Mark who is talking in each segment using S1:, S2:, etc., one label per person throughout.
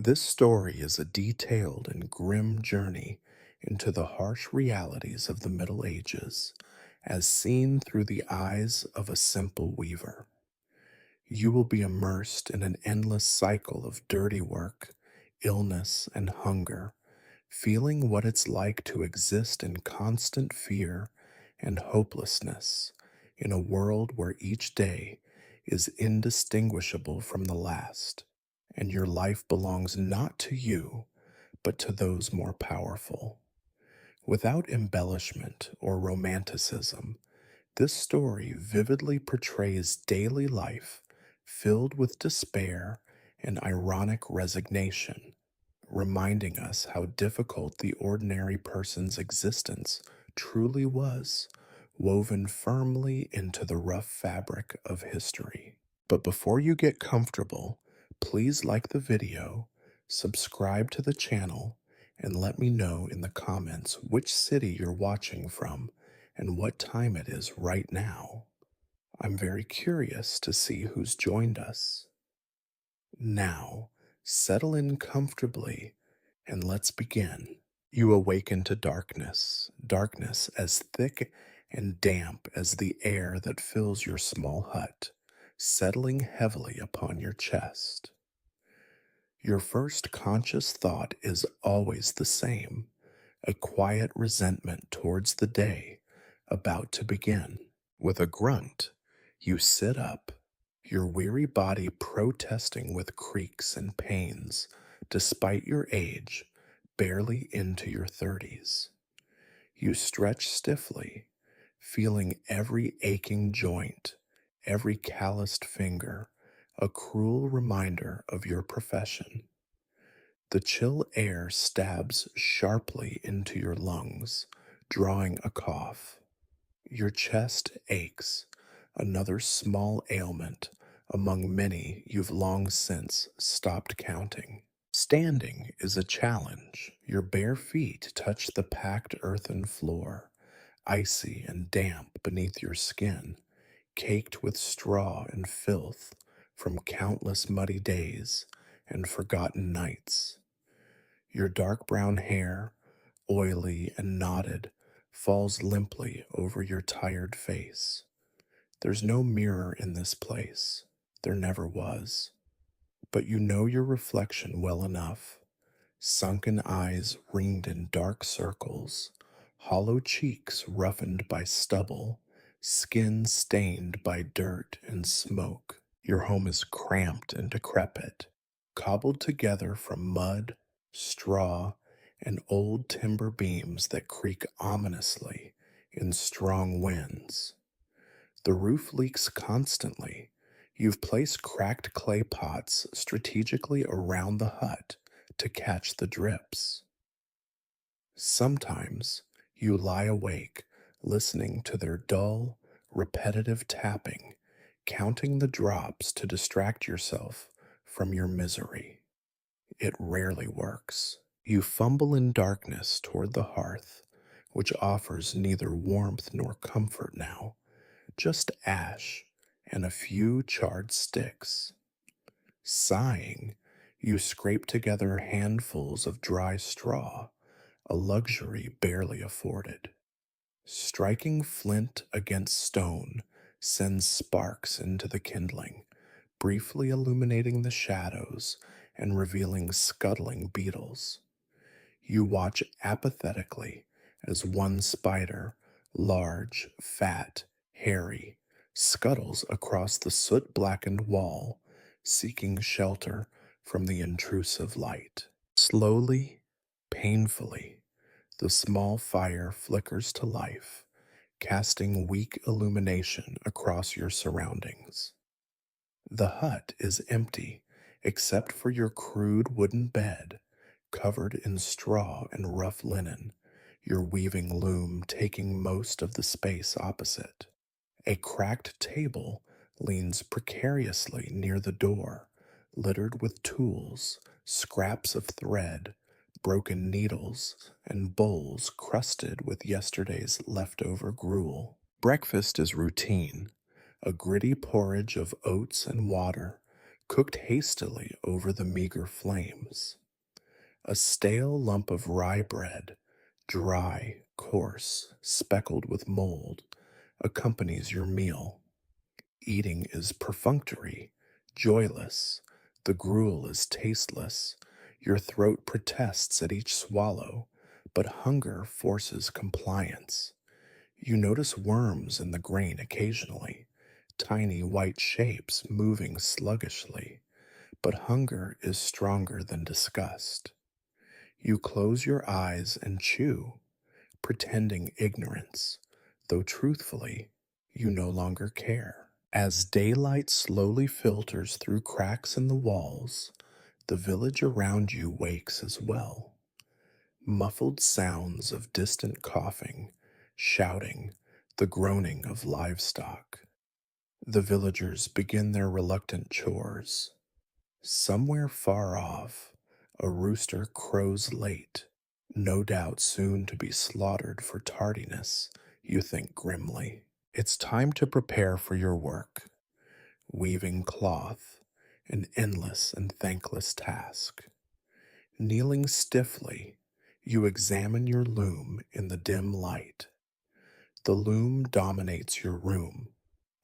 S1: This story is a detailed and grim journey into the harsh realities of the Middle Ages, as seen through the eyes of a simple weaver. You will be immersed in an endless cycle of dirty work, illness, and hunger, feeling what it's like to exist in constant fear and hopelessness in a world where each day is indistinguishable from the last, and your life belongs not to you, but to those more powerful. Without embellishment or romanticism, this story vividly portrays daily life filled with despair and ironic resignation, reminding us how difficult the ordinary person's existence truly was, woven firmly into the rough fabric of history. But before you get comfortable, please like the video, subscribe to the channel, and let me know in the comments which city you're watching from and what time it is right now. I'm very curious to see who's joined us. Now, settle in comfortably and let's begin. You awaken to darkness, darkness as thick and damp as the air that fills your small hut, settling heavily upon your chest. Your first conscious thought is always the same, a quiet resentment towards the day about to begin. With a grunt, you sit up, your weary body protesting with creaks and pains, despite your age, barely into your 30s. You stretch stiffly, feeling every aching joint, every calloused finger, a cruel reminder of your profession. The chill air stabs sharply into your lungs, drawing a cough. Your chest aches, another small ailment among many you've long since stopped counting. Standing is a challenge. Your bare feet touch the packed earthen floor, icy and damp beneath your skin, caked with straw and filth from countless muddy days and forgotten nights. Your dark brown hair, oily and knotted, falls limply over your tired face. There's no mirror in this place. There never was. But you know your reflection well enough. Sunken eyes ringed in dark circles, hollow cheeks roughened by stubble, skin stained by dirt and smoke. Your home is cramped and decrepit, cobbled together from mud, straw, and old timber beams that creak ominously in strong winds. The roof leaks constantly. You've placed cracked clay pots strategically around the hut to catch the drips. Sometimes you lie awake, listening to their dull, repetitive tapping, counting the drops to distract yourself from your misery. It rarely works. You fumble in darkness toward the hearth, which offers neither warmth nor comfort now, just ash and a few charred sticks. Sighing, you scrape together handfuls of dry straw, a luxury barely afforded. Striking flint against stone sends sparks into the kindling, briefly illuminating the shadows and revealing scuttling beetles. You watch apathetically as one spider, large, fat, hairy, scuttles across the soot blackened wall, seeking shelter from the intrusive light. Slowly, painfully, the small fire flickers to life, casting weak illumination across your surroundings. The hut is empty, except for your crude wooden bed, covered in straw and rough linen, your weaving loom taking most of the space opposite. A cracked table leans precariously near the door, littered with tools, scraps of thread, broken needles, and bowls crusted with yesterday's leftover gruel. Breakfast is routine, a gritty porridge of oats and water, cooked hastily over the meager flames. A stale lump of rye bread, dry, coarse, speckled with mold, accompanies your meal. Eating is perfunctory, joyless. The gruel is tasteless. Your throat protests at each swallow, but hunger forces compliance. You notice worms in the grain occasionally, tiny white shapes moving sluggishly, but hunger is stronger than disgust. You close your eyes and chew, pretending ignorance, though truthfully, you no longer care. As daylight slowly filters through cracks in the walls, the village around you wakes as well. Muffled sounds of distant coughing, shouting, the groaning of livestock. The villagers begin their reluctant chores. Somewhere far off, a rooster crows late, no doubt soon to be slaughtered for tardiness, you think grimly. It's time to prepare for your work. Weaving cloth, an endless and thankless task. Kneeling stiffly, you examine your loom in the dim light. The loom dominates your room,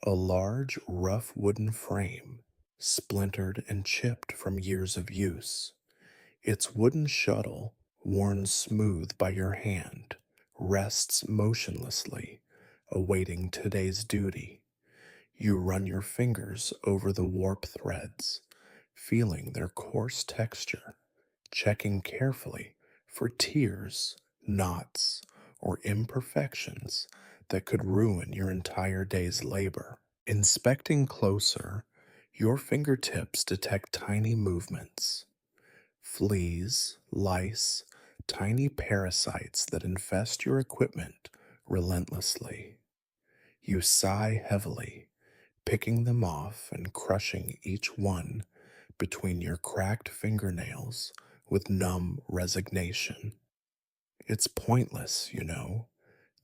S1: a large, rough wooden frame, splintered and chipped from years of use. Its wooden shuttle, worn smooth by your hand, rests motionlessly, awaiting today's duty. You run your fingers over the warp threads, feeling their coarse texture, checking carefully for tears, knots, or imperfections that could ruin your entire day's labor. Inspecting closer, your fingertips detect tiny movements, fleas, lice, tiny parasites that infest your equipment relentlessly. You sigh heavily, picking them off and crushing each one between your cracked fingernails with numb resignation. It's pointless, you know.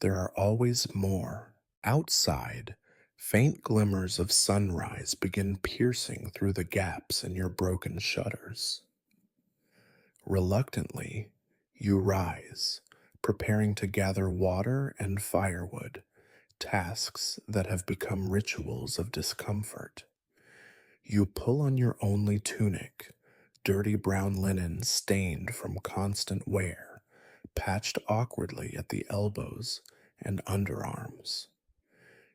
S1: There are always more. Outside, faint glimmers of sunrise begin piercing through the gaps in your broken shutters. Reluctantly, you rise, preparing to gather water and firewood, tasks that have become rituals of discomfort. You pull on your only tunic, dirty brown linen stained from constant wear, patched awkwardly at the elbows and underarms.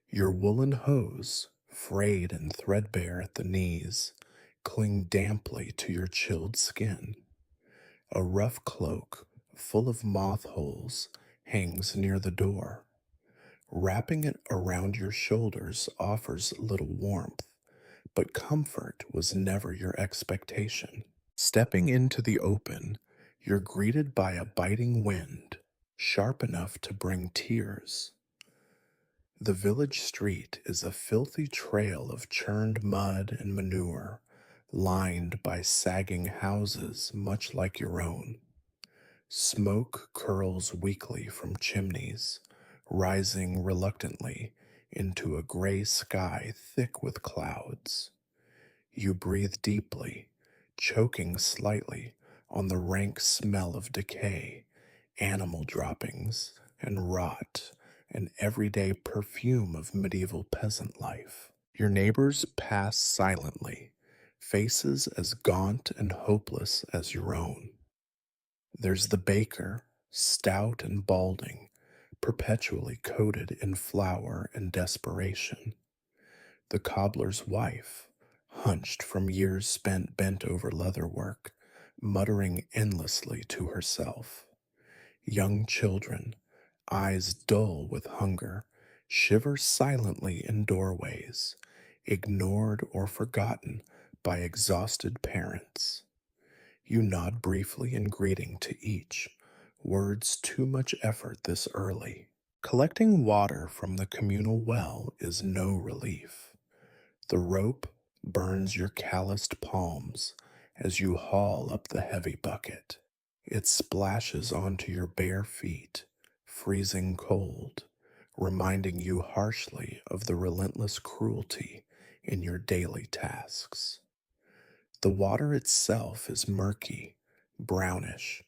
S1: Your woolen hose, frayed and threadbare at the knees, cling damply to your chilled skin. A rough cloak, full of moth holes, hangs near the door. Wrapping it around your shoulders offers little warmth, but comfort was never your expectation. Stepping into the open, you're greeted by a biting wind, sharp enough to bring tears. The village street is a filthy trail of churned mud and manure, lined by sagging houses much like your own. Smoke curls weakly from chimneys, rising reluctantly into a gray sky thick with clouds. You breathe deeply, choking slightly on the rank smell of decay, animal droppings, and rot, and everyday perfume of medieval peasant life. Your neighbors pass silently, faces as gaunt and hopeless as your own. There's the baker, stout and balding, perpetually coated in flour and desperation. The cobbler's wife, hunched from years spent bent over leatherwork, muttering endlessly to herself. Young children, eyes dull with hunger, shiver silently in doorways, ignored or forgotten by exhausted parents. You nod briefly in greeting to each, words too much effort this early. Collecting water from the communal well is no relief. The rope burns your calloused palms as you haul up the heavy bucket. It splashes onto your bare feet, freezing cold, reminding you harshly of the relentless cruelty in your daily tasks. The water itself is murky, brownish,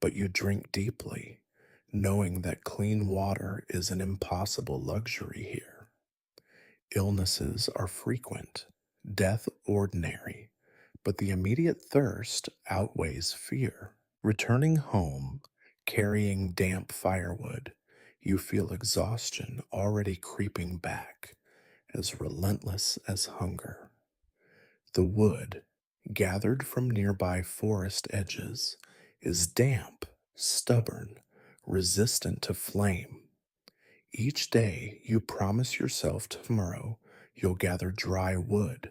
S1: but you drink deeply, knowing that clean water is an impossible luxury here. Illnesses are frequent, death ordinary, but the immediate thirst outweighs fear. Returning home, carrying damp firewood, you feel exhaustion already creeping back, as relentless as hunger. The wood, gathered from nearby forest edges, is damp, stubborn, resistant to flame. Each day you promise yourself tomorrow you'll gather dry wood,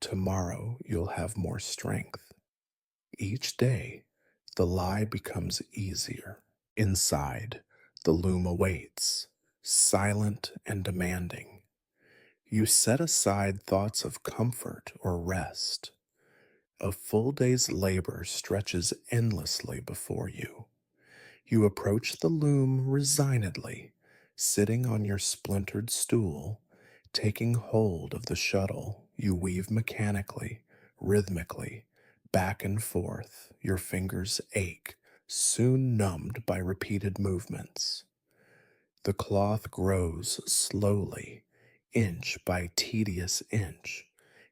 S1: tomorrow you'll have more strength. Each day the lie becomes easier. Inside, the loom awaits, silent and demanding. You set aside thoughts of comfort or rest. A full day's labor stretches endlessly before you. You approach the loom resignedly, sitting on your splintered stool, taking hold of the shuttle. You weave mechanically, rhythmically, back and forth. Your fingers ache, soon numbed by repeated movements. The cloth grows slowly, inch by tedious inch,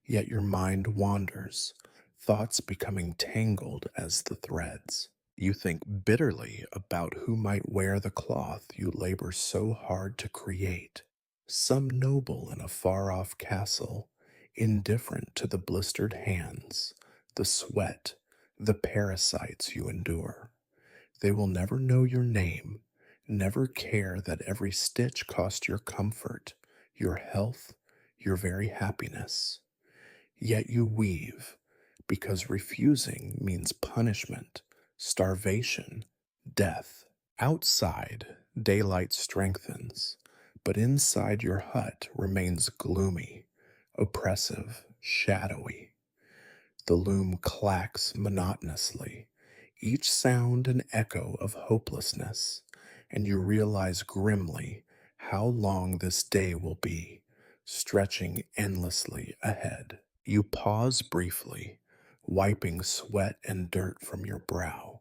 S1: yet your mind wanders, thoughts becoming tangled as the threads. You think bitterly about who might wear the cloth you labor so hard to create. Some noble in a far off castle, indifferent to the blistered hands, the sweat, the parasites you endure. They will never know your name, never care that every stitch cost your comfort, your health, your very happiness. Yet you weave, because refusing means punishment, starvation, death. Outside, daylight strengthens, but inside your hut remains gloomy, oppressive, shadowy. The loom clacks monotonously, each sound an echo of hopelessness, and you realize grimly how long this day will be, stretching endlessly ahead. You pause briefly, wiping sweat and dirt from your brow,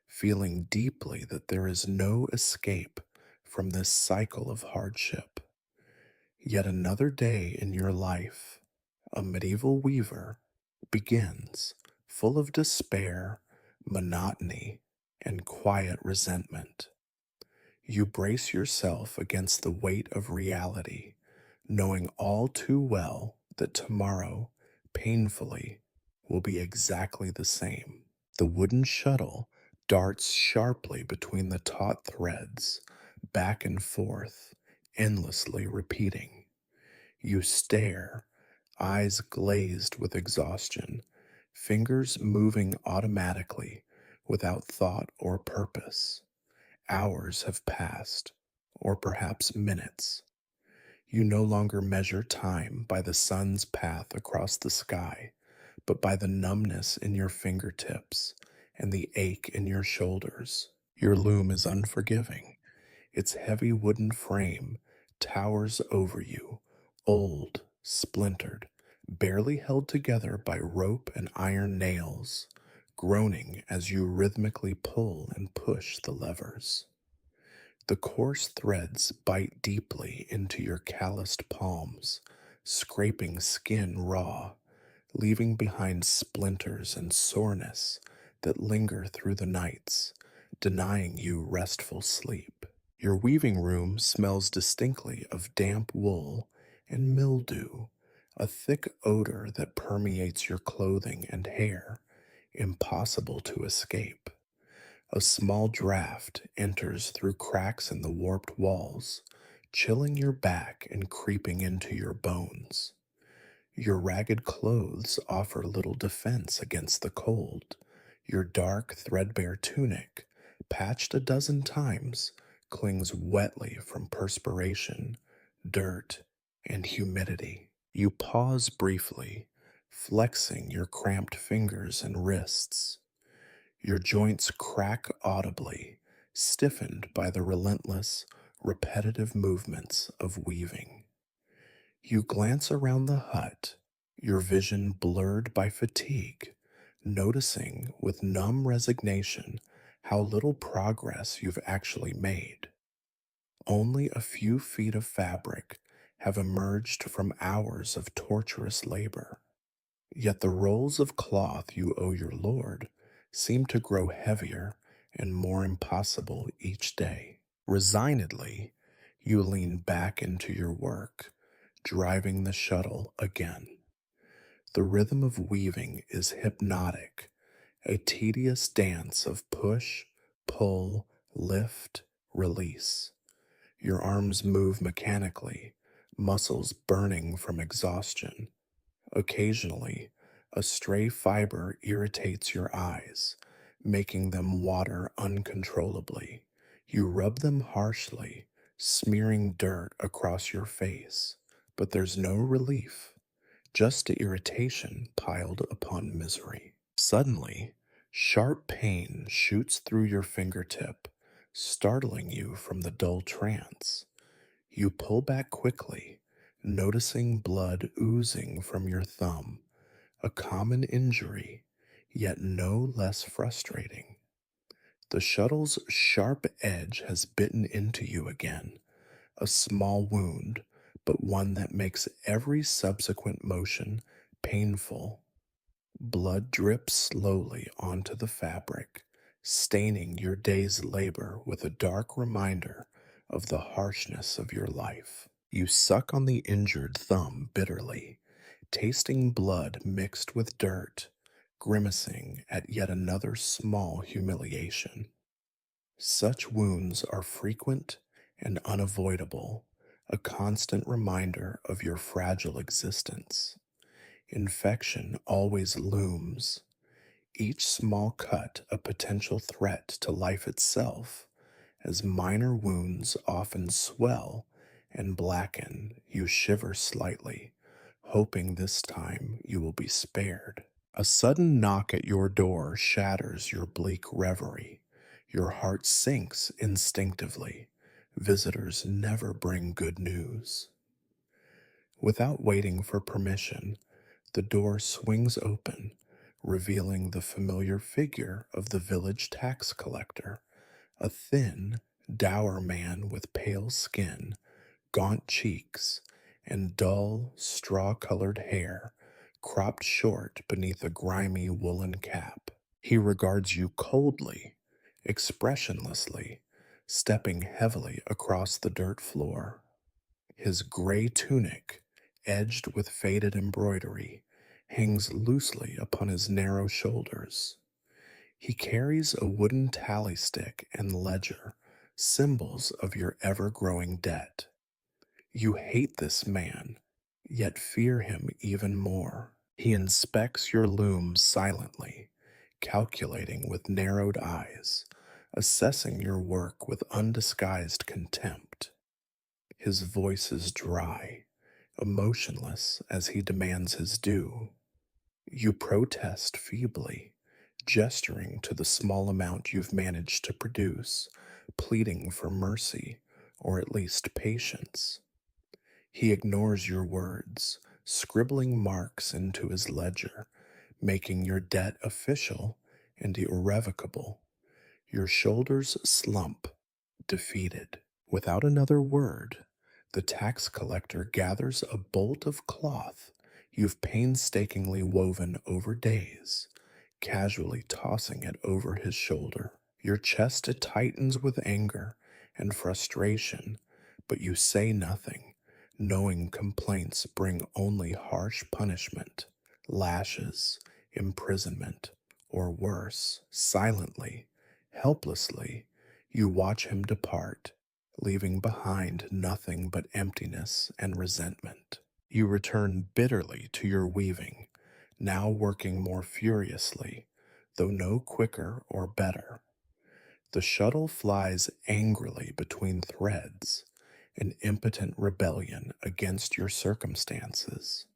S1: feeling deeply that there is no escape from this cycle of hardship. Yet another day in your life, a medieval weaver, begins, full of despair, monotony, and quiet resentment. You brace yourself against the weight of reality, knowing all too well that tomorrow, painfully, will be exactly the same. The wooden shuttle darts sharply between the taut threads, back and forth, endlessly repeating. You stare, eyes glazed with exhaustion, fingers moving automatically without thought or purpose. Hours have passed, or perhaps minutes. You no longer measure time by the sun's path across the sky, but by the numbness in your fingertips and the ache in your shoulders. Your loom is unforgiving. Its heavy wooden frame towers over you, old, splintered, barely held together by rope and iron nails, groaning as you rhythmically pull and push the levers. The coarse threads bite deeply into your calloused palms, scraping skin raw, leaving behind splinters and soreness that linger through the nights, denying you restful sleep. Your weaving room smells distinctly of damp wool and mildew, a thick odor that permeates your clothing and hair, impossible to escape. A small draft enters through cracks in the warped walls, chilling your back and creeping into your bones. Your ragged clothes offer little defense against the cold. Your dark, threadbare tunic, patched a dozen times, clings wetly from perspiration, dirt, and humidity. You pause briefly, flexing your cramped fingers and wrists. Your joints crack audibly, stiffened by the relentless, repetitive movements of weaving. You glance around the hut, your vision blurred by fatigue, noticing with numb resignation how little progress you've actually made. Only a few feet of fabric have emerged from hours of torturous labor. Yet the rolls of cloth you owe your Lord seem to grow heavier and more impossible each day. Resignedly, you lean back into your work, driving the shuttle again. The rhythm of weaving is hypnotic, a tedious dance of push, pull, lift, release. Your arms move mechanically, muscles burning from exhaustion. Occasionally, a stray fiber irritates your eyes, making them water uncontrollably. You rub them harshly, smearing dirt across your face, but there's no relief, just irritation piled upon misery. Suddenly, sharp pain shoots through your fingertip, startling you from the dull trance. You pull back quickly, noticing blood oozing from your thumb, a common injury, yet no less frustrating. The shuttle's sharp edge has bitten into you again, a small wound, but one that makes every subsequent motion painful. Blood drips slowly onto the fabric, staining your day's labor with a dark reminder of the harshness of your life. You suck on the injured thumb bitterly, tasting blood mixed with dirt, grimacing at yet another small humiliation. Such wounds are frequent and unavoidable, a constant reminder of your fragile existence. Infection always looms, each small cut a potential threat to life itself, as minor wounds often swell and blacken. You shiver slightly, hoping this time you will be spared. A sudden knock at your door shatters your bleak reverie. Your heart sinks instinctively. Visitors never bring good news. Without waiting for permission, the door swings open, revealing the familiar figure of the village tax collector, a thin, dour man with pale skin, gaunt cheeks, and dull, straw colored hair cropped short beneath a grimy woolen cap. He regards you coldly, expressionlessly, stepping heavily across the dirt floor. His gray tunic, edged with faded embroidery, hangs loosely upon his narrow shoulders. He carries a wooden tally stick and ledger, symbols of your ever growing debt. You hate this man, yet fear him even more. He inspects your loom silently, calculating with narrowed eyes, assessing your work with undisguised contempt. His voice is dry, emotionless as he demands his due. You protest feebly, gesturing to the small amount you've managed to produce, pleading for mercy or at least patience. He ignores your words, scribbling marks into his ledger, making your debt official and irrevocable. Your shoulders slump, defeated. Without another word, the tax collector gathers a bolt of cloth you've painstakingly woven over days, casually tossing it over his shoulder. Your chest tightens with anger and frustration, but you say nothing, knowing complaints bring only harsh punishment, lashes, imprisonment, or worse. Silently, helplessly, you watch him depart, leaving behind nothing but emptiness and resentment. You return bitterly to your weaving, now working more furiously, though no quicker or better. The shuttle flies angrily between threads, an impotent rebellion against your circumstances.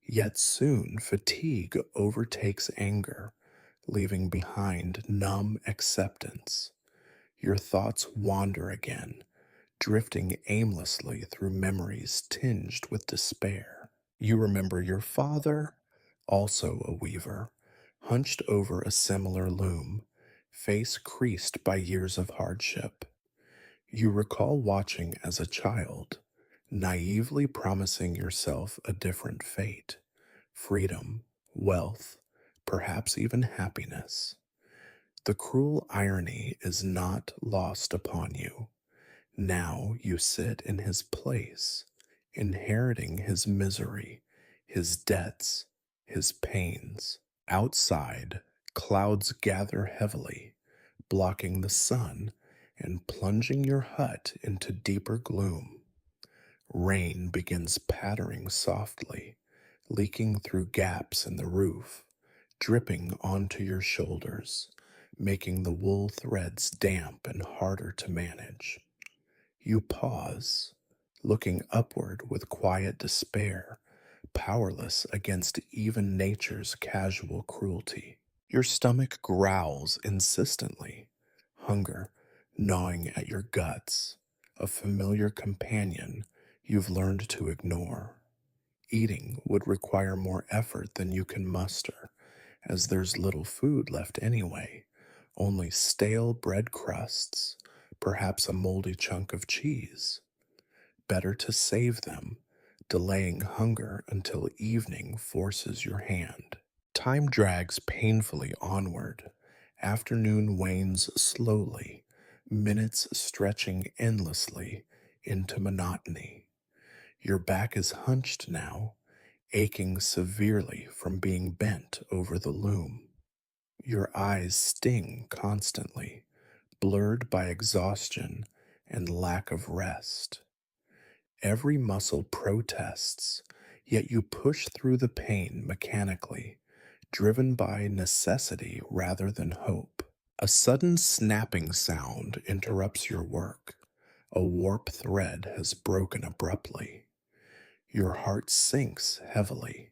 S1: Yet soon fatigue overtakes anger, leaving behind numb acceptance. Your thoughts wander again, drifting aimlessly through memories tinged with despair. You remember your father, also a weaver, hunched over a similar loom, face creased by years of hardship. You recall watching as a child, naively promising yourself a different fate, freedom, wealth, perhaps even happiness. The cruel irony is not lost upon you. Now you sit in his place, inheriting his misery, his debts, his pains. Outside, clouds gather heavily, blocking the sun and plunging your hut into deeper gloom. Rain begins pattering softly, leaking through gaps in the roof, dripping onto your shoulders, making the wool threads damp and harder to manage. You pause, looking upward with quiet despair, powerless against even nature's casual cruelty. Your stomach growls insistently, hunger gnawing at your guts, a familiar companion you've learned to ignore. Eating would require more effort than you can muster, as there's little food left anyway, only stale bread crusts, perhaps a moldy chunk of cheese. Better to save them, delaying hunger until evening forces your hand. Time drags painfully onward. Afternoon wanes slowly, minutes stretching endlessly into monotony. Your back is hunched now, aching severely from being bent over the loom. Your eyes sting constantly, blurred by exhaustion and lack of rest. Every muscle protests, yet you push through the pain mechanically, driven by necessity rather than hope. A sudden snapping sound interrupts your work. A warp thread has broken abruptly. Your heart sinks heavily.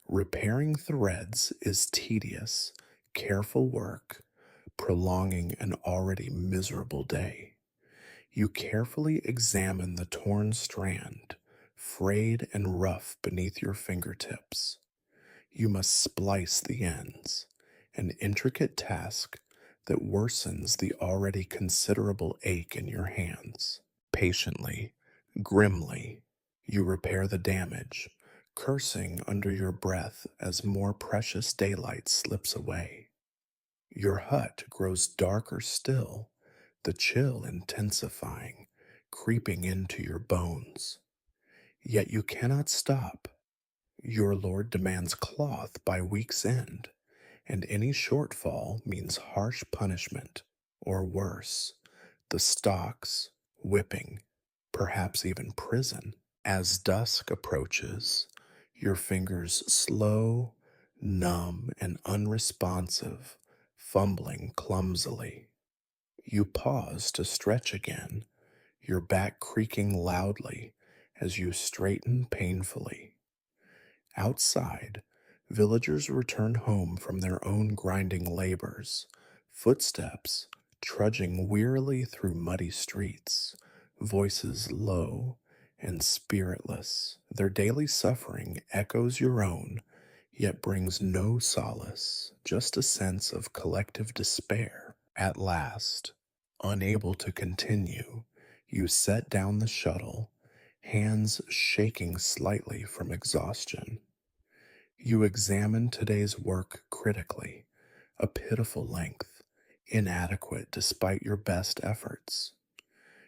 S1: Repairing threads is tedious, careful work, prolonging an already miserable day. You carefully examine the torn strand, frayed and rough beneath your fingertips. You must splice the ends, an intricate task that worsens the already considerable ache in your hands. Patiently, grimly, you repair the damage, cursing under your breath as more precious daylight slips away. Your hut grows darker still, the chill intensifying, creeping into your bones. Yet you cannot stop. Your lord demands cloth by week's end, and any shortfall means harsh punishment, or worse, the stocks, whipping, perhaps even prison. As dusk approaches, your fingers slow, numb, and unresponsive, fumbling clumsily. You pause to stretch again, your back creaking loudly as you straighten painfully. Outside, villagers return home from their own grinding labors, footsteps trudging wearily through muddy streets, voices low and spiritless. Their daily suffering echoes your own, yet brings no solace, just a sense of collective despair. At last, unable to continue, you set down the shuttle, hands shaking slightly from exhaustion. You examine today's work critically, a pitiful length, inadequate despite your best efforts.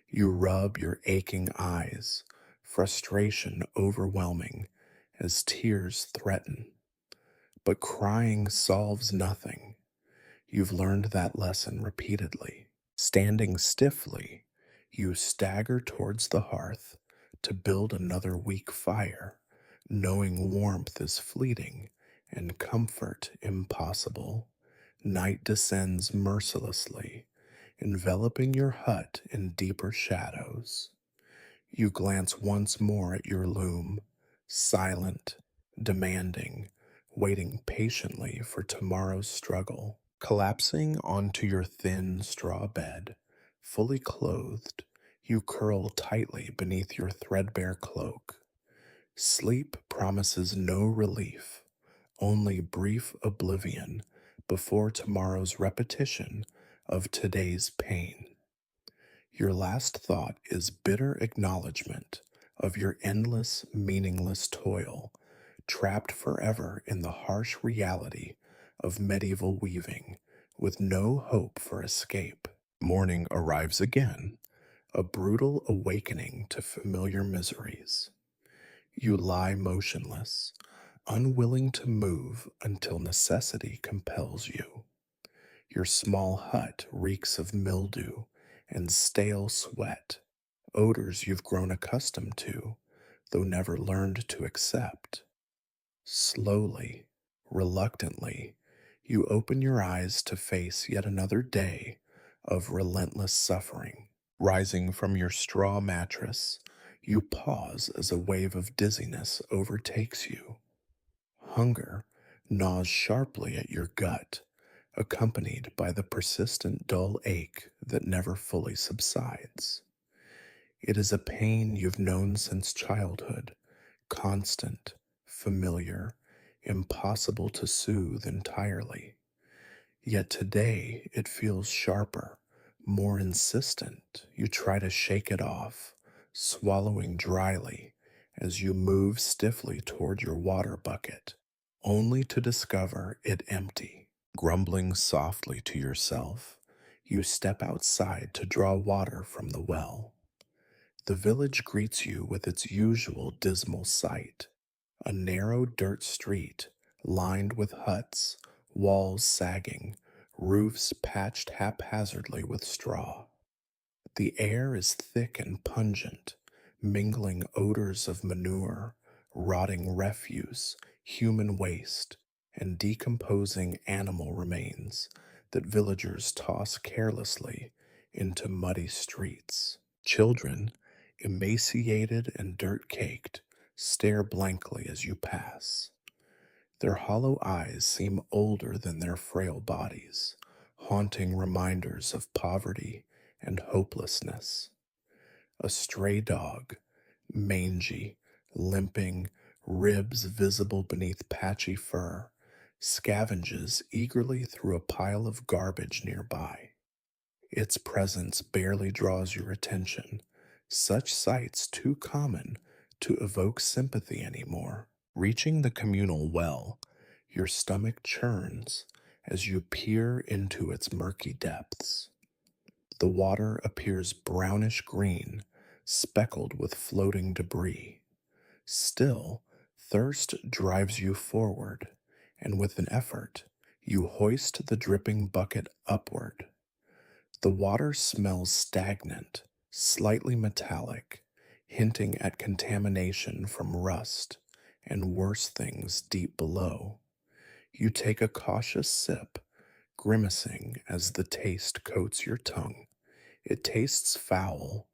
S1: You rub your aching eyes, frustration overwhelming as tears threaten. But crying solves nothing. You've learned that lesson repeatedly. Standing stiffly, you stagger towards the hearth to build another weak fire, knowing warmth is fleeting and comfort impossible. Night descends mercilessly, enveloping your hut in deeper shadows. You glance once more at your loom, silent, demanding, waiting patiently for tomorrow's struggle. Collapsing onto your thin straw bed, fully clothed, you curl tightly beneath your threadbare cloak. Sleep promises no relief, only brief oblivion before tomorrow's repetition of today's pain. Your last thought is bitter acknowledgement of your endless, meaningless toil, trapped forever in the harsh reality of medieval weaving, with no hope for escape. Morning arrives again, a brutal awakening to familiar miseries. You lie motionless, unwilling to move until necessity compels you. Your small hut reeks of mildew and stale sweat, odors you've grown accustomed to, though never learned to accept. Slowly, reluctantly, you open your eyes to face yet another day of relentless suffering. Rising from your straw mattress, you pause as a wave of dizziness overtakes you. Hunger gnaws sharply at your gut, accompanied by the persistent dull ache that never fully subsides. It is a pain you've known since childhood, constant, familiar, impossible to soothe entirely. Yet today it feels sharper, more insistent. You try to shake it off, swallowing dryly as you move stiffly toward your water bucket, only to discover it empty. Grumbling softly to yourself, you step outside to draw water from the well. The village greets you with its usual dismal sight, a narrow dirt street lined with huts, walls sagging, roofs patched haphazardly with straw. The air is thick and pungent, mingling odors of manure, rotting refuse, human waste, and decomposing animal remains that villagers toss carelessly into muddy streets. Children, emaciated and dirt caked, stare blankly as you pass. Their hollow eyes seem older than their frail bodies, haunting reminders of poverty and hopelessness. A stray dog, mangy, limping, ribs visible beneath patchy fur, scavenges eagerly through a pile of garbage nearby. Its presence barely draws your attention, such sights too common to evoke sympathy anymore. Reaching the communal well, your stomach churns as you peer into its murky depths. The water appears brownish green, speckled with floating debris. Still, thirst drives you forward, and with an effort, you hoist the dripping bucket upward. The water smells stagnant, slightly metallic, hinting at contamination from rust and worse things deep below. You take a cautious sip, grimacing as the taste coats your tongue. It tastes foul,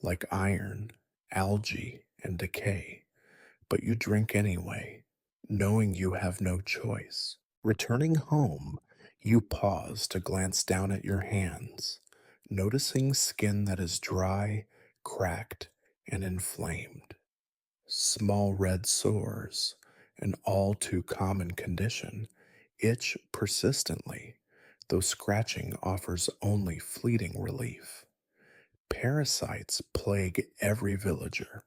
S1: like iron, algae, and decay, but you drink anyway, knowing you have no choice. Returning home, you pause to glance down at your hands, noticing skin that is dry, cracked, and inflamed. Small red sores, an all too common condition, itch persistently, though scratching offers only fleeting relief. Parasites plague every villager,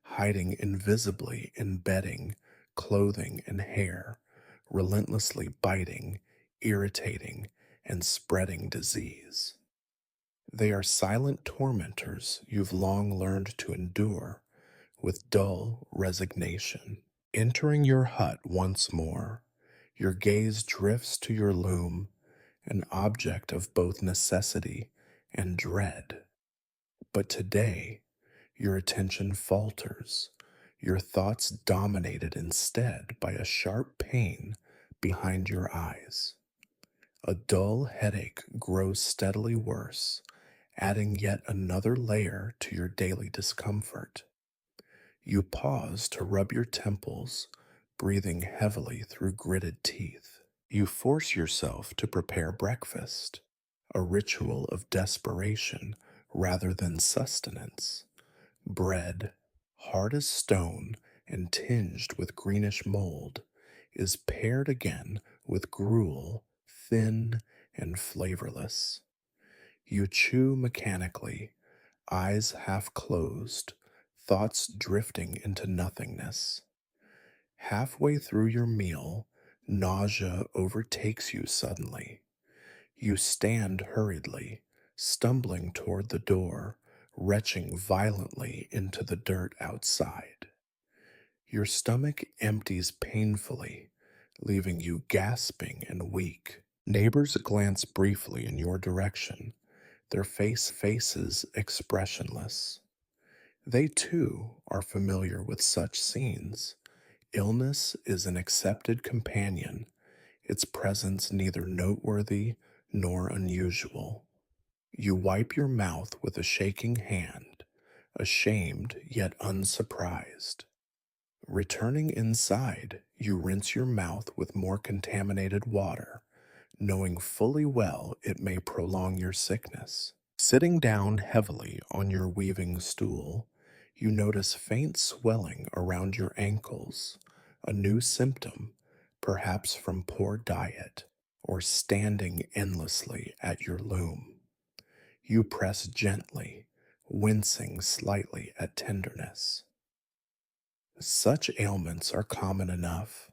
S1: hiding invisibly in bedding, clothing, and hair, relentlessly biting, irritating, and spreading disease. They are silent tormentors you've long learned to endure with dull resignation. Entering your hut once more, your gaze drifts to your loom, an object of both necessity and dread. But today, your attention falters, your thoughts dominated instead by a sharp pain behind your eyes. A dull headache grows steadily worse, adding yet another layer to your daily discomfort. You pause to rub your temples, breathing heavily through gritted teeth. You force yourself to prepare breakfast, a ritual of desperation rather than sustenance. Bread, hard as stone and tinged with greenish mold, is paired again with gruel, thin and flavorless. You chew mechanically, eyes half closed, thoughts drifting into nothingness. Halfway through your meal, nausea overtakes you suddenly. You stand hurriedly, stumbling toward the door, retching violently into the dirt outside. Your stomach empties painfully, leaving you gasping and weak. Neighbors glance briefly in your direction, their faces expressionless. They too are familiar with such scenes. Illness is an accepted companion, its presence neither noteworthy nor unusual. You wipe your mouth with a shaking hand, ashamed yet unsurprised. Returning inside, you rinse your mouth with more contaminated water, knowing fully well it may prolong your sickness. Sitting down heavily on your weaving stool, you notice faint swelling around your ankles, a new symptom, perhaps from poor diet or standing endlessly at your loom. You press gently, wincing slightly at tenderness. Such ailments are common enough.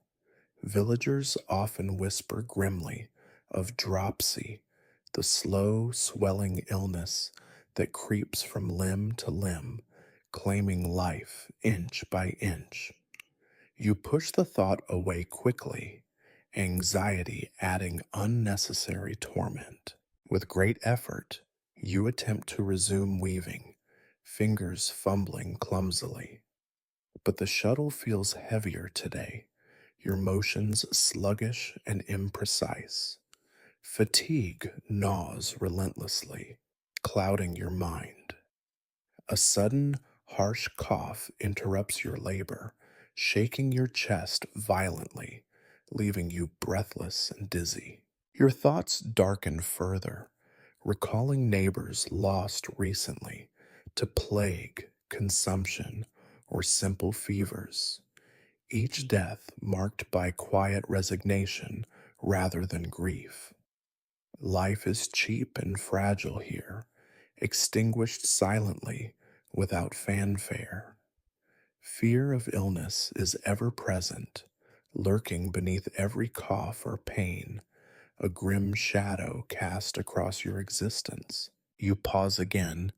S1: Villagers often whisper grimly of dropsy, the slow, swelling illness that creeps from limb to limb, claiming life inch by inch. You push the thought away quickly, anxiety adding unnecessary torment. With great effort, you attempt to resume weaving, fingers fumbling clumsily. But the shuttle feels heavier today, your motions sluggish and imprecise. Fatigue gnaws relentlessly, clouding your mind. A sudden, harsh cough interrupts your labor, shaking your chest violently, leaving you breathless and dizzy. Your thoughts darken further, recalling neighbors lost recently to plague, consumption, or simple fevers. Each death marked by quiet resignation rather than grief. Life is cheap and fragile here, extinguished silently without fanfare. Fear of illness is ever present, lurking beneath every cough or pain, a grim shadow cast across your existence. You pause again,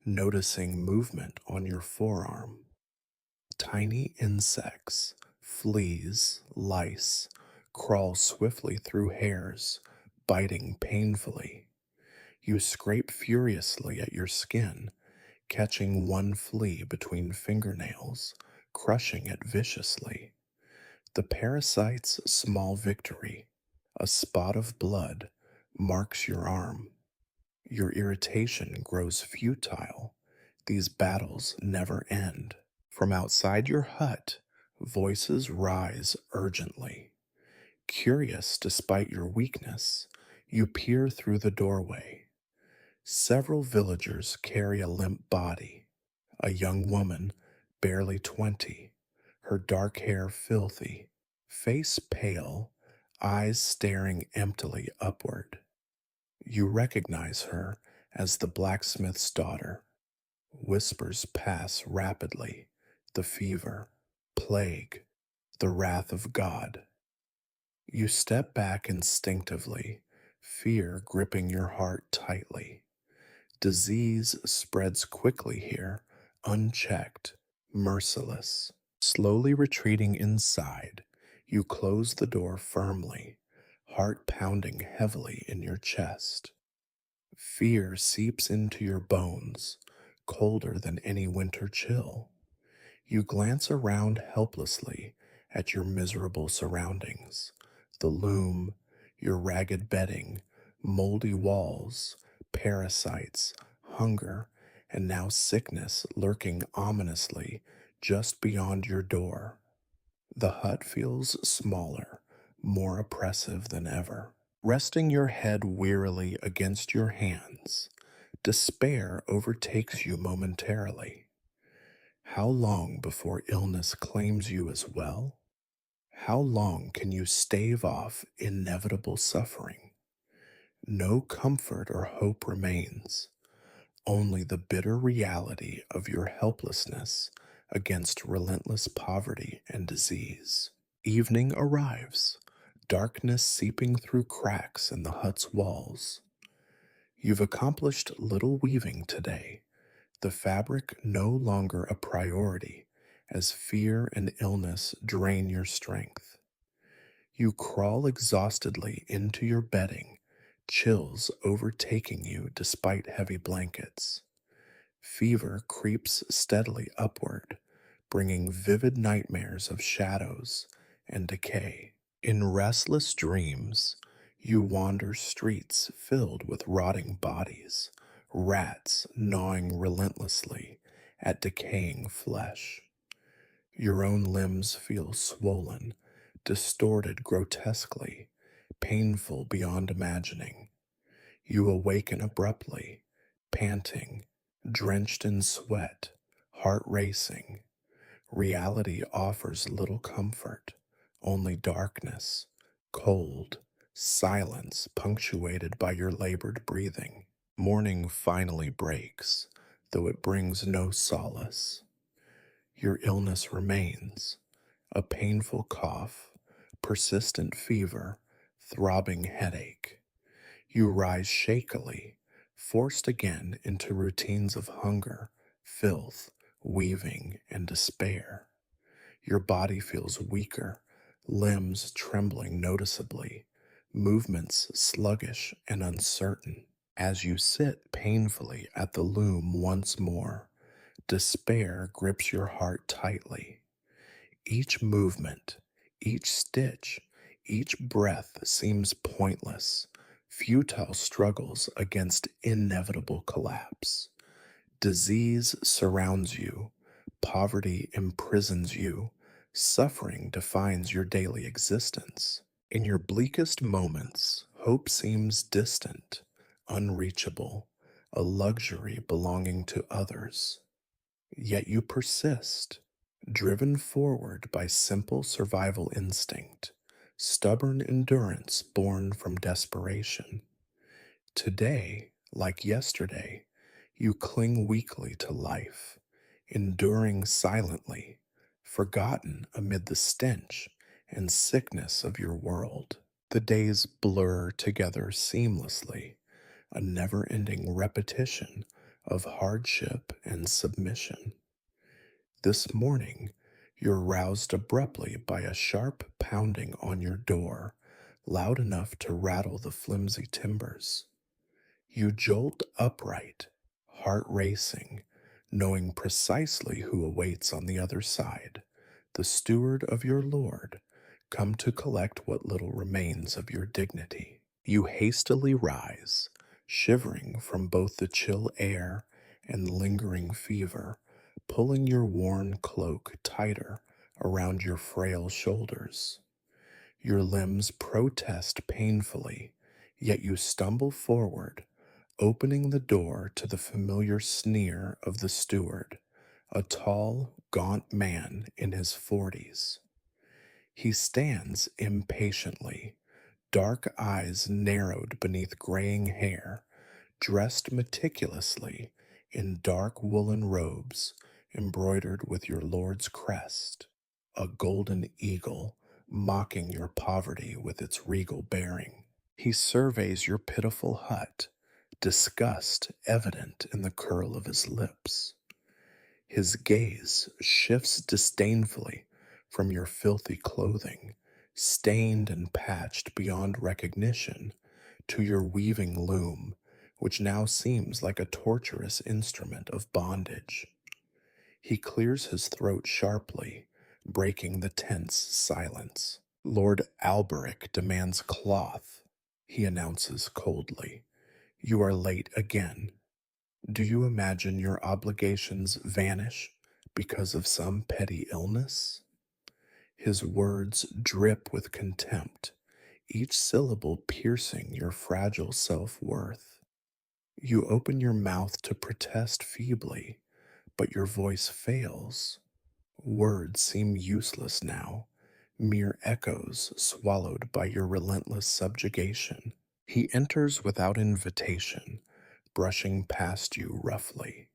S1: noticing movement on your forearm. Tiny insects, fleas, lice, crawl swiftly through hairs, biting painfully. You scrape furiously at your skin, catching one flea between fingernails, crushing it viciously. The parasite's small victory, a spot of blood, marks your arm. Your irritation grows futile. These battles never end. From outside your hut, voices rise urgently. Curious despite your weakness, you peer through the doorway. Several villagers carry a limp body. A young woman, barely 20, her dark hair filthy, face pale, eyes staring emptily upward. You recognize her as the blacksmith's daughter. Whispers pass rapidly, the fever, plague, the wrath of God. You step back instinctively, fear gripping your heart tightly. Disease spreads quickly here, unchecked, merciless. Slowly retreating inside, you close the door firmly, heart pounding heavily in your chest. Fear seeps into your bones, colder than any winter chill. You glance around helplessly at your miserable surroundings, the loom, your ragged bedding, moldy walls, parasites, hunger, and now sickness lurking ominously just beyond your door. The hut feels smaller, more oppressive than ever. Resting your head wearily against your hands, despair overtakes you momentarily. How long before illness claims you as well? How long can you stave off inevitable suffering? No comfort or hope remains, only the bitter reality of your helplessness against relentless poverty and disease. Evening arrives, darkness seeping through cracks in the hut's walls. You've accomplished little weaving today, the fabric no longer a priority as fear and illness drain your strength. You crawl exhaustedly into your bedding, chills overtaking you despite heavy blankets. Fever creeps steadily upward, bringing vivid nightmares of shadows and decay. In restless dreams, you wander streets filled with rotting bodies, rats gnawing relentlessly at decaying flesh. Your own limbs feel swollen, distorted grotesquely, painful beyond imagining. You awaken abruptly, panting, drenched in sweat, heart racing. Reality offers little comfort, only darkness, cold, silence punctuated by your labored breathing. Morning finally breaks, though it brings no solace. Your illness remains, a painful cough, persistent fever, throbbing headache. You rise shakily, forced again into routines of hunger, filth, weaving, and despair. Your body feels weaker, limbs trembling noticeably, movements sluggish and uncertain. As you sit painfully at the loom once more, despair grips your heart tightly. Each movement, each stitch, each breath seems pointless, futile struggles against inevitable collapse. Disease surrounds you, poverty imprisons you, suffering defines your daily existence. In your bleakest moments, hope seems distant, unreachable, a luxury belonging to others. Yet you persist, driven forward by simple survival instinct, stubborn endurance born from desperation. Today, like yesterday, you cling weakly to life, enduring silently, forgotten amid the stench and sickness of your world. The days blur together seamlessly, a never ending repetition of hardship and submission. This morning, you're roused abruptly by a sharp pounding on your door, loud enough to rattle the flimsy timbers. You jolt upright, heart racing, knowing precisely who awaits on the other side, the steward of your Lord, come to collect what little remains of your dignity. You hastily rise, shivering from both the chill air and lingering fever, pulling your worn cloak tighter around your frail shoulders. Your limbs protest painfully, yet you stumble forward, opening the door to the familiar sneer of the steward, a tall, gaunt man in his 40s. He stands impatiently, dark eyes narrowed beneath graying hair, dressed meticulously in dark woolen robes embroidered with your Lord's crest, a golden eagle mocking your poverty with its regal bearing. He surveys your pitiful hut, disgust evident in the curl of his lips. His gaze shifts disdainfully from your filthy clothing, stained and patched beyond recognition, to your weaving loom, which now seems like a torturous instrument of bondage. He clears his throat sharply, breaking the tense silence. Lord Alberic demands cloth, he announces coldly. You are late again. Do you imagine your obligations vanish because of some petty illness? His words drip with contempt, each syllable piercing your fragile self-worth. You open your mouth to protest feebly, but your voice fails. Words seem useless now, mere echoes swallowed by your relentless subjugation. He enters without invitation, brushing past you roughly.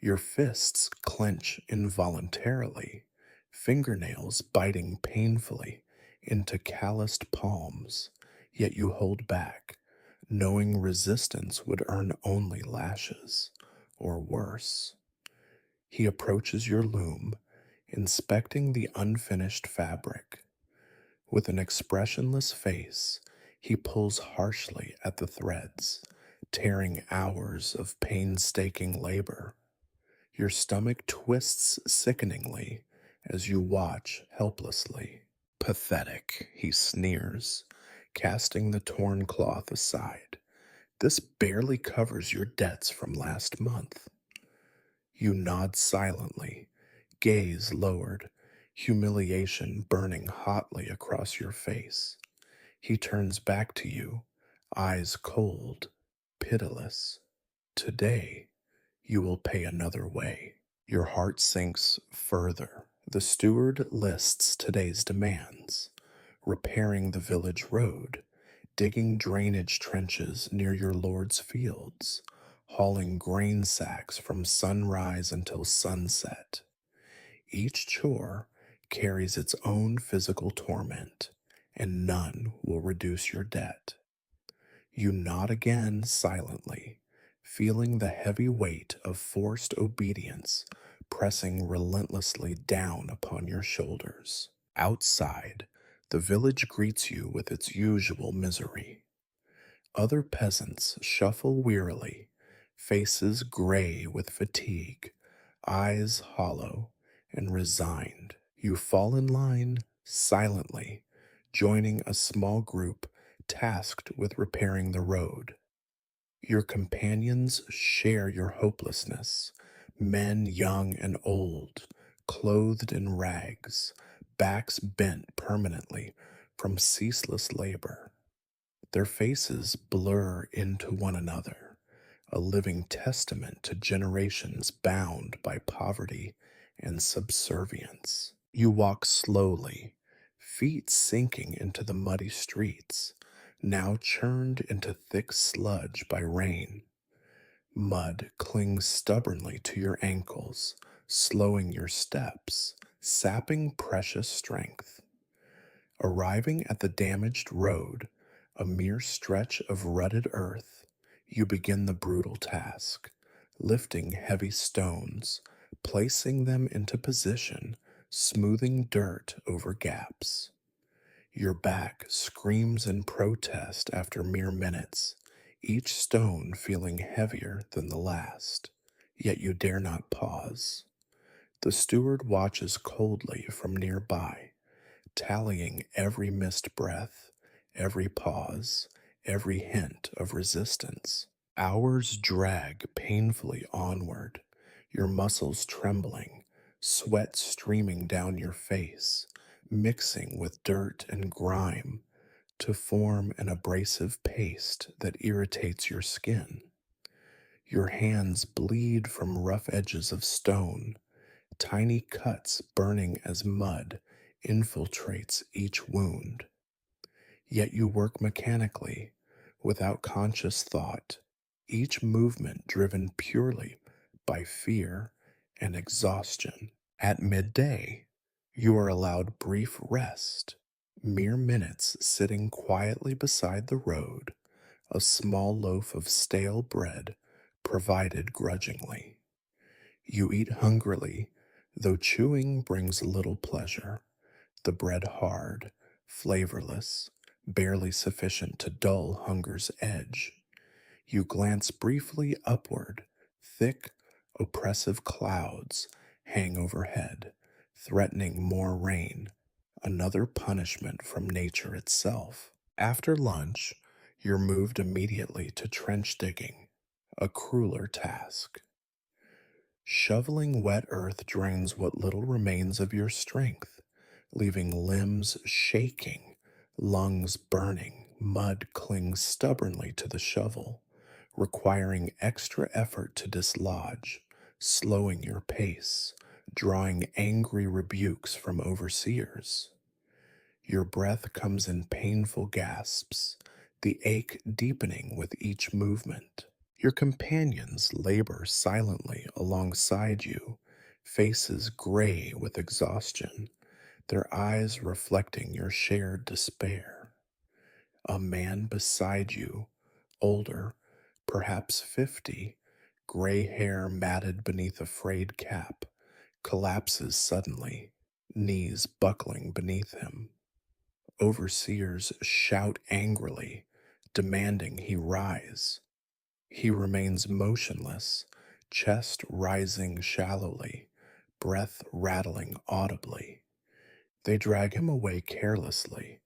S1: Your fists clench involuntarily, fingernails biting painfully into calloused palms, yet you hold back, knowing resistance would earn only lashes, or worse. He approaches your loom, inspecting the unfinished fabric. With an expressionless face, he pulls harshly at the threads, tearing hours of painstaking labor. Your stomach twists sickeningly as you watch helplessly. Pathetic, he sneers, casting the torn cloth aside. This barely covers your debts from last month. You nod silently, gaze lowered, humiliation burning hotly across your face. He turns back to you, eyes cold, pitiless. Today, you will pay another way. Your heart sinks further. The steward lists today's demands: repairing the village road, digging drainage trenches near your lord's fields, hauling grain sacks from sunrise until sunset. Each chore carries its own physical torment, and none will reduce your debt. You nod again silently, feeling the heavy weight of forced obedience pressing relentlessly down upon your shoulders. Outside, the village greets you with its usual misery. Other peasants shuffle wearily, faces gray with fatigue, eyes hollow and resigned. You fall in line silently, joining a small group tasked with repairing the road. Your companions share your hopelessness, men young and old, clothed in rags, backs bent permanently from ceaseless labor. Their faces blur into one another, a living testament to generations bound by poverty and subservience. You walk slowly, feet sinking into the muddy streets, now churned into thick sludge by rain. Mud clings stubbornly to your ankles, slowing your steps, sapping precious strength. Arriving at the damaged road, a mere stretch of rutted earth, you begin the brutal task, lifting heavy stones, placing them into position, smoothing dirt over gaps. Your back screams in protest after mere minutes, each stone feeling heavier than the last. Yet you dare not pause. The steward watches coldly from nearby, tallying every missed breath, every pause, every hint of resistance. Hours drag painfully onward, your muscles trembling, sweat streaming down your face, mixing with dirt and grime to form an abrasive paste that irritates your skin. Your hands bleed from rough edges of stone, tiny cuts burning as mud infiltrates each wound. Yet you work mechanically, without conscious thought, each movement driven purely by fear and exhaustion. At midday, you are allowed brief rest, mere minutes sitting quietly beside the road, a small loaf of stale bread provided grudgingly. You eat hungrily, though chewing brings little pleasure, the bread hard, flavorless, barely sufficient to dull hunger's edge. You glance briefly upward. Thick, oppressive clouds hang overhead, threatening more rain, another punishment from nature itself. After lunch, you're moved immediately to trench digging, a crueler task. Shoveling wet earth drains what little remains of your strength, leaving limbs shaking, lungs burning. Mud clings stubbornly to the shovel, requiring extra effort to dislodge, slowing your pace, drawing angry rebukes from overseers. Your breath comes in painful gasps, the ache deepening with each movement. Your companions labor silently alongside you, faces gray with exhaustion, their eyes reflecting your shared despair. A man beside you, older, perhaps 50, gray hair matted beneath a frayed cap, collapses suddenly, knees buckling beneath him. Overseers shout angrily, demanding he rise. He remains motionless, chest rising shallowly, breath rattling audibly. They drag him away carelessly,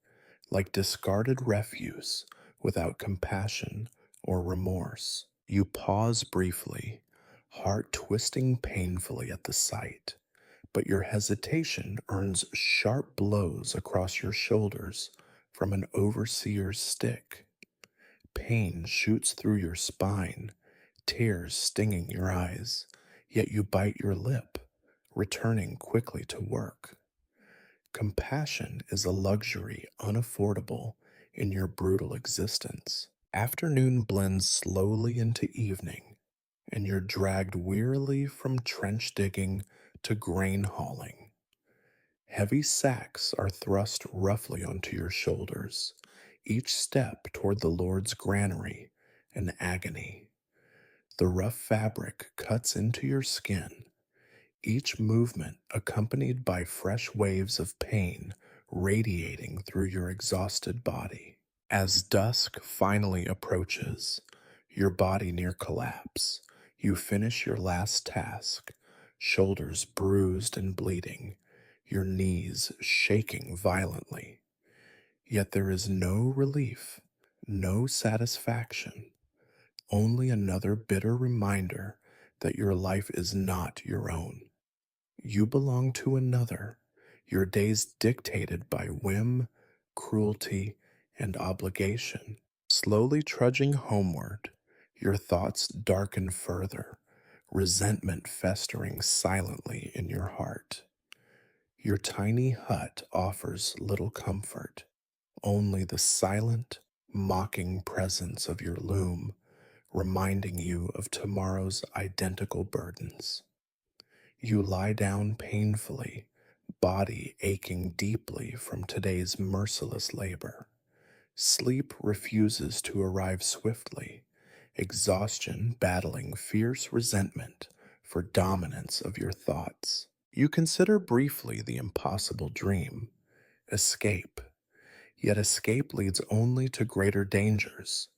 S1: like discarded refuse, without compassion or remorse. You pause briefly, heart twisting painfully at the sight, but your hesitation earns sharp blows across your shoulders from an overseer's stick. Pain shoots through your spine, tears stinging your eyes, yet you bite your lip, returning quickly to work. Compassion is a luxury unaffordable in your brutal existence. Afternoon blends slowly into evening, and you're dragged wearily from trench digging to grain hauling. Heavy sacks are thrust roughly onto your shoulders, each step toward the Lord's granary an agony. The rough fabric cuts into your skin, each movement accompanied by fresh waves of pain radiating through your exhausted body. As dusk finally approaches, your body near collapse, you finish your last task, shoulders bruised and bleeding, your knees shaking violently. Yet there is no relief, no satisfaction, only another bitter reminder that your life is not your own. You belong to another, your days dictated by whim, cruelty, and obligation. Slowly trudging homeward, your thoughts darken further, resentment festering silently in your heart. Your tiny hut offers little comfort, only the silent, mocking presence of your loom, reminding you of tomorrow's identical burdens. You lie down painfully, body aching deeply from today's merciless labor. Sleep refuses to arrive swiftly, exhaustion battling fierce resentment for dominance of your thoughts. You consider briefly the impossible dream, escape. Yet escape leads only to greater dangers,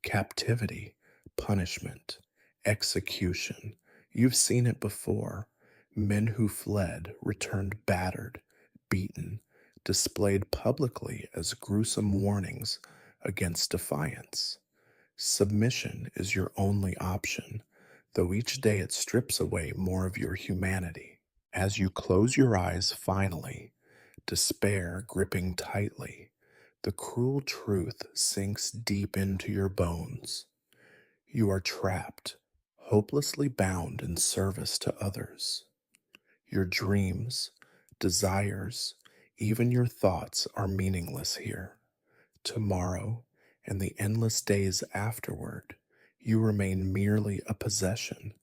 S1: captivity, punishment, execution. You've seen it before. Men who fled returned battered, beaten, displayed publicly as gruesome warnings against defiance. Submission is your only option, though each day it strips away more of your humanity. As you close your eyes finally, despair gripping tightly, the cruel truth sinks deep into your bones. You are trapped, hopelessly bound in service to others. Your dreams, desires, even your thoughts are meaningless here. Tomorrow, and the endless days afterward, you remain merely a possession,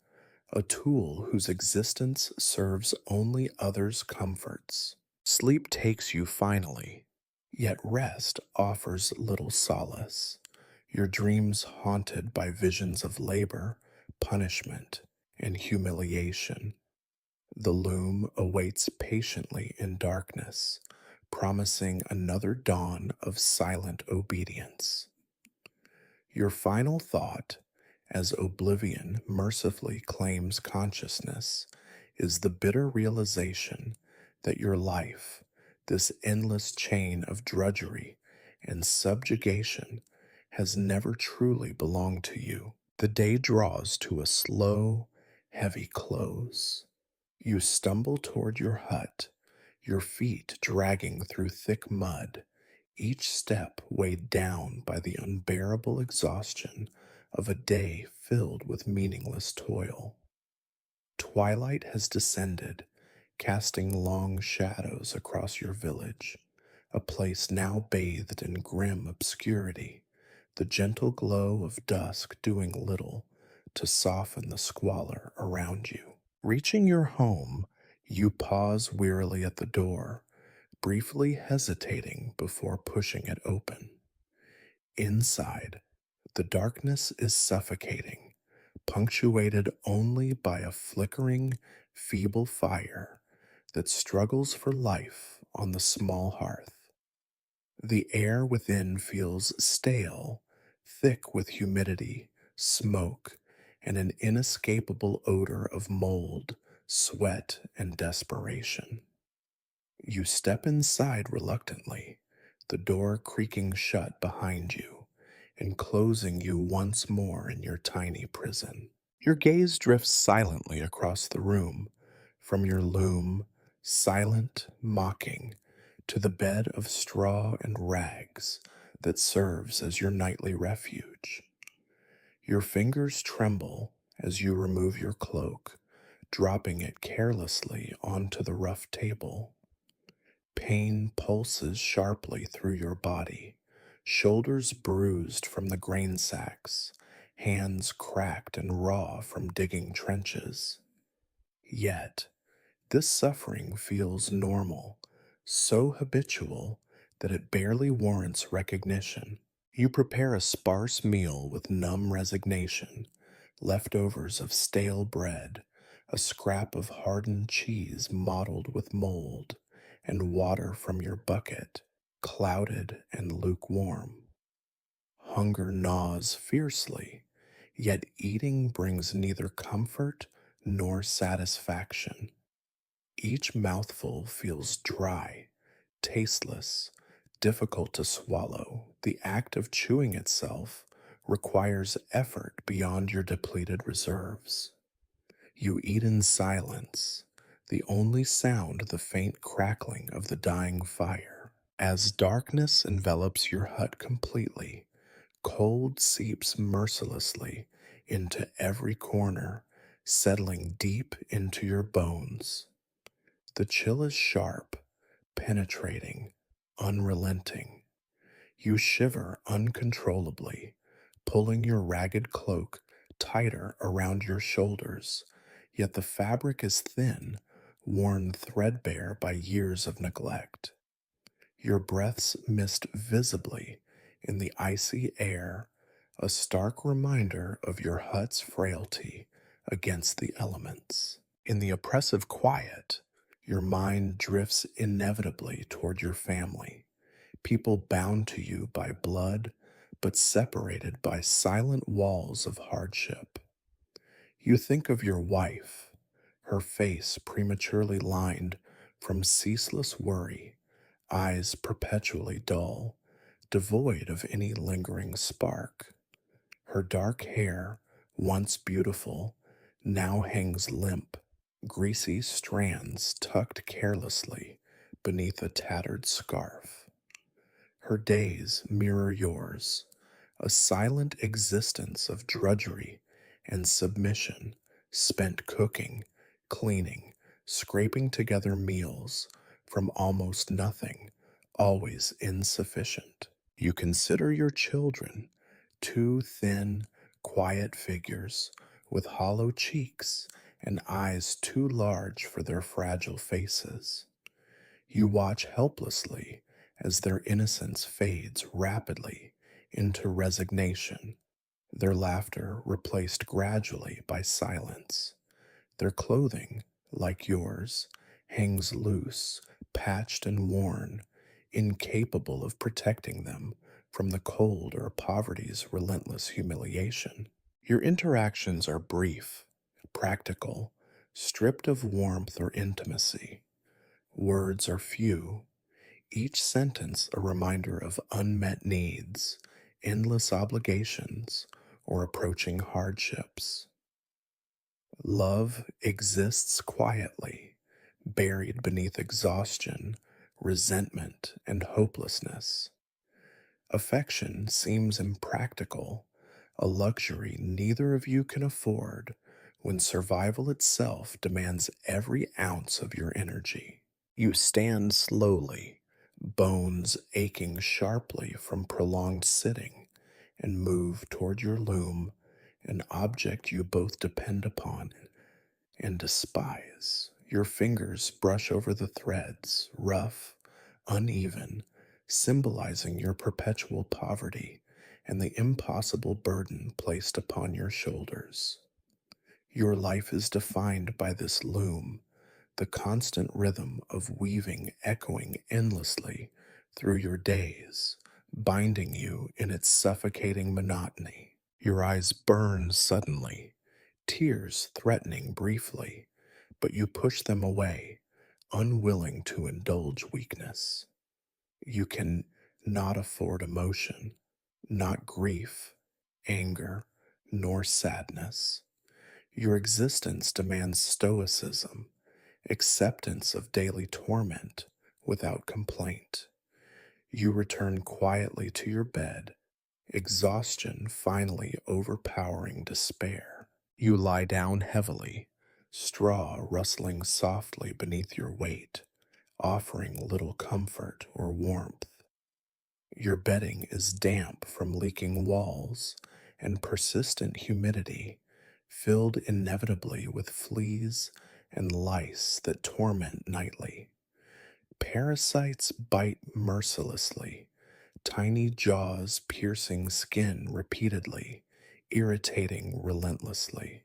S1: a tool whose existence serves only others' comforts. Sleep takes you finally, yet rest offers little solace. Your dreams haunted by visions of labor, punishment, and humiliation. The loom awaits patiently in darkness, promising another dawn of silent obedience. Your final thought, as oblivion mercifully claims consciousness, is the bitter realization that your life, this endless chain of drudgery and subjugation, has never truly belonged to you. The day draws to a slow, heavy close. You stumble toward your hut, your feet dragging through thick mud, each step weighed down by the unbearable exhaustion of a day filled with meaningless toil. Twilight has descended, casting long shadows across your village. a place now bathed in grim obscurity, the gentle glow of dusk doing little to soften the squalor around you. Reaching your home, you pause wearily at the door, briefly hesitating before pushing it open. Inside, the darkness is suffocating, punctuated only by a flickering, feeble fire that struggles for life on the small hearth. The air within feels stale, thick with humidity, smoke, and an inescapable odor of mold, sweat, and desperation. You step inside reluctantly, the door creaking shut behind you, enclosing you once more in your tiny prison. Your gaze drifts silently across the room, from your loom, silent, mocking, to the bed of straw and rags that serves as your nightly refuge. Your fingers tremble as you remove your cloak, dropping it carelessly onto the rough table. Pain pulses sharply through your body, shoulders bruised from the grain sacks, hands cracked and raw from digging trenches. Yet, this suffering feels normal, so habitual that it barely warrants recognition. You prepare a sparse meal with numb resignation, leftovers of stale bread, a scrap of hardened cheese mottled with mold, and water from your bucket, clouded and lukewarm. Hunger gnaws fiercely, yet eating brings neither comfort nor satisfaction. Each mouthful feels dry, tasteless, difficult to swallow. The act of chewing itself requires effort beyond your depleted reserves. You eat in silence, the only sound the faint crackling of the dying fire. As darkness envelops your hut completely, cold seeps mercilessly into every corner, settling deep into your bones. The chill is sharp, penetrating, unrelenting. You shiver uncontrollably, pulling your ragged cloak tighter around your shoulders, yet the fabric is thin, worn threadbare by years of neglect. Your breaths mist visibly in the icy air, a stark reminder of your hut's frailty against the elements. In the oppressive quiet, your mind drifts inevitably toward your family, people bound to you by blood, but separated by silent walls of hardship. You think of your wife, her face prematurely lined from ceaseless worry, eyes perpetually dull, devoid of any lingering spark. Her dark hair, once beautiful, now hangs limp, greasy strands tucked carelessly beneath a tattered scarf. Her days mirror yours, a silent existence of drudgery and submission, spent cooking, cleaning, scraping together meals from almost nothing, always insufficient. You consider your children, two thin, quiet figures with hollow cheeks and eyes too large for their fragile faces. You watch helplessly as their innocence fades rapidly into resignation, their laughter replaced gradually by silence. Their clothing, like yours, hangs loose, patched and worn, incapable of protecting them from the cold or poverty's relentless humiliation. Your interactions are brief, practical, stripped of warmth or intimacy. Words are few, each sentence a reminder of unmet needs, endless obligations, or approaching hardships. Love exists quietly, buried beneath exhaustion, resentment, and hopelessness. Affection seems impractical, a luxury neither of you can afford when survival itself demands every ounce of your energy. You stand slowly, bones aching sharply from prolonged sitting, and move toward your loom, an object you both depend upon and despise. Your fingers brush over the threads, rough, uneven, symbolizing your perpetual poverty and the impossible burden placed upon your shoulders. Your life is defined by this loom, the constant rhythm of weaving echoing endlessly through your days, binding you in its suffocating monotony. Your eyes burn suddenly, tears threatening briefly, but you push them away, unwilling to indulge weakness. You can not afford emotion, not grief, anger, nor sadness. Your existence demands stoicism, acceptance of daily torment without complaint. You return quietly to your bed, exhaustion finally overpowering despair. You lie down heavily, straw rustling softly beneath your weight, offering little comfort or warmth. Your bedding is damp from leaking walls and persistent humidity, filled inevitably with fleas and lice that torment nightly. Parasites bite mercilessly, tiny jaws piercing skin repeatedly, irritating relentlessly.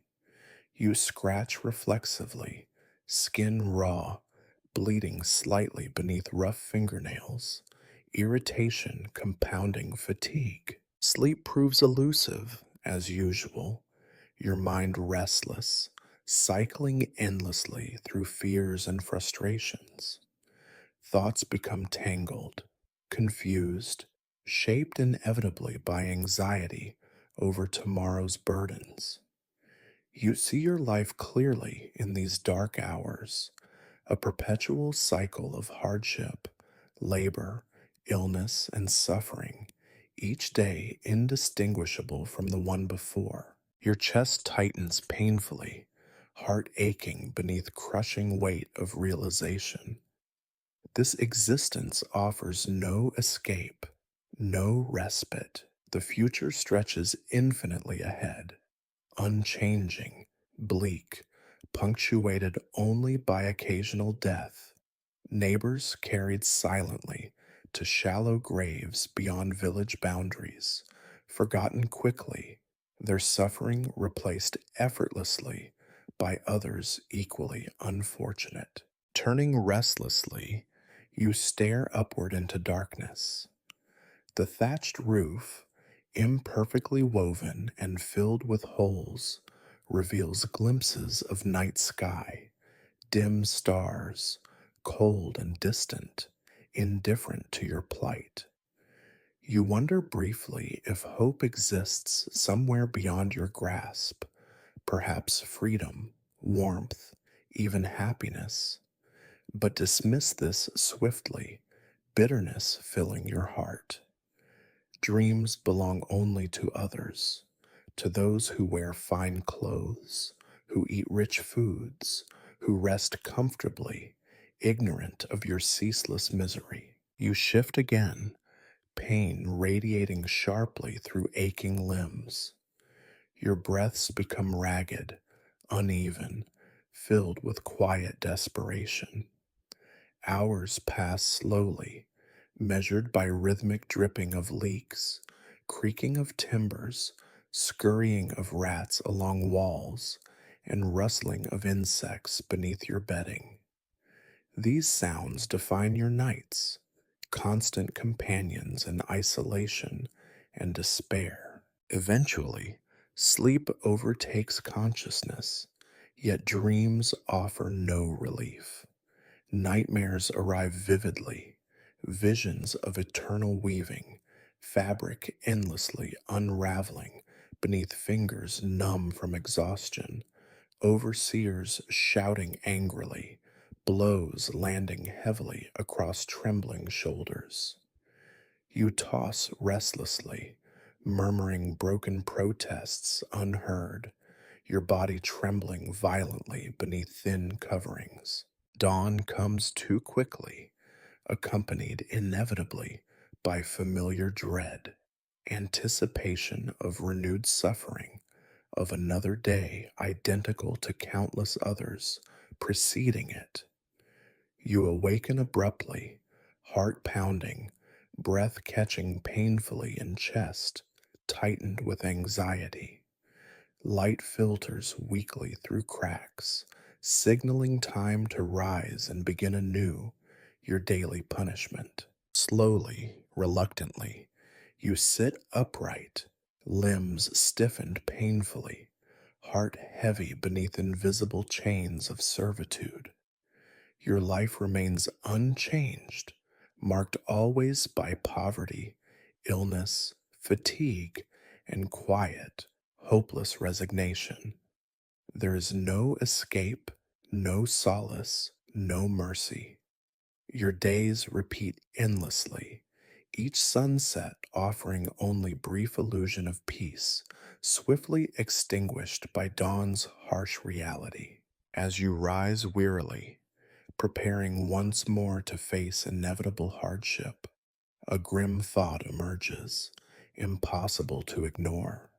S1: You scratch reflexively, skin raw, bleeding slightly beneath rough fingernails, irritation compounding fatigue. Sleep proves elusive, as usual, your mind restless, cycling endlessly through fears and frustrations. Thoughts become tangled, confused, shaped inevitably by anxiety over tomorrow's burdens. You see your life clearly in these dark hours, a perpetual cycle of hardship, labor, illness, and suffering, each day indistinguishable from the one before. Your chest tightens painfully, heart aching beneath crushing weight of realization. This existence offers no escape, no respite. The future stretches infinitely ahead, unchanging, bleak, punctuated only by occasional death. Neighbors carried silently to shallow graves beyond village boundaries, forgotten quickly, their suffering replaced effortlessly by others equally unfortunate. Turning restlessly, you stare upward into darkness. The thatched roof, imperfectly woven and filled with holes, reveals glimpses of night sky, dim stars, cold and distant, indifferent to your plight. You wonder briefly if hope exists somewhere beyond your grasp, perhaps freedom, warmth, even happiness, but dismiss this swiftly, bitterness filling your heart. Dreams belong only to others, to those who wear fine clothes, who eat rich foods, who rest comfortably, ignorant of your ceaseless misery. You shift again, pain radiating sharply through aching limbs. Your breaths become ragged, uneven, filled with quiet desperation. Hours pass slowly, measured by rhythmic dripping of leaks, creaking of timbers, scurrying of rats along walls, and rustling of insects beneath your bedding. These sounds define your nights, constant companions in isolation and despair. Eventually, sleep overtakes consciousness, yet dreams offer no relief. Nightmares arrive vividly, visions of eternal weaving, fabric endlessly unraveling beneath fingers numb from exhaustion, overseers shouting angrily, blows landing heavily across trembling shoulders. You toss restlessly, murmuring broken protests unheard, your body trembling violently beneath thin coverings. Dawn comes too quickly, accompanied inevitably by familiar dread, anticipation of renewed suffering, of another day identical to countless others preceding it. You awaken abruptly, heart pounding, breath catching painfully in chest, tightened with anxiety. Light filters weakly through cracks, signaling time to rise and begin anew your daily punishment. Slowly, reluctantly, you sit upright, limbs stiffened painfully, heart heavy beneath invisible chains of servitude. Your life remains unchanged, marked always by poverty, illness, fatigue, and quiet, hopeless resignation. There is no escape, no solace, no mercy. Your days repeat endlessly, each sunset offering only brief illusion of peace, swiftly extinguished by dawn's harsh reality. As you rise wearily, preparing once more to face inevitable hardship, a grim thought emerges, impossible to ignore.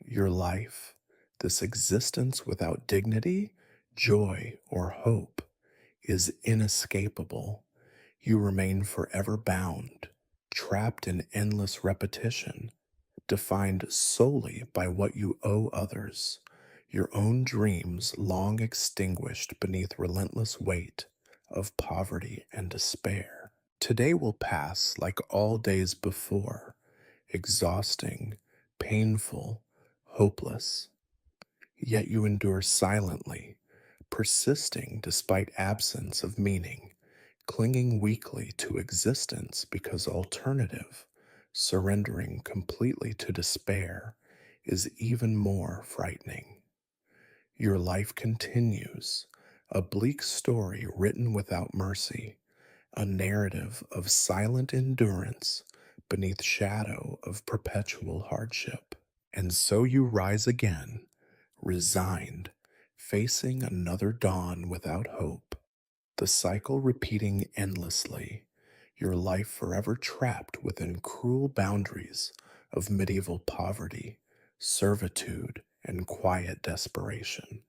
S1: Your life, this existence without dignity, joy, or hope, is inescapable. You remain forever bound, trapped in endless repetition, defined solely by what you owe others, your own dreams long extinguished beneath relentless weight of poverty and despair. Today will pass like all days before, exhausting, painful, hopeless. Yet you endure silently, persisting despite absence of meaning, clinging weakly to existence because alternative, surrendering completely to despair, is even more frightening. Your life continues, a bleak story written without mercy, a narrative of silent endurance beneath shadow of perpetual hardship. And so you rise again, resigned, facing another dawn without hope, the cycle repeating endlessly, your life forever trapped within cruel boundaries of medieval poverty, servitude, and quiet desperation.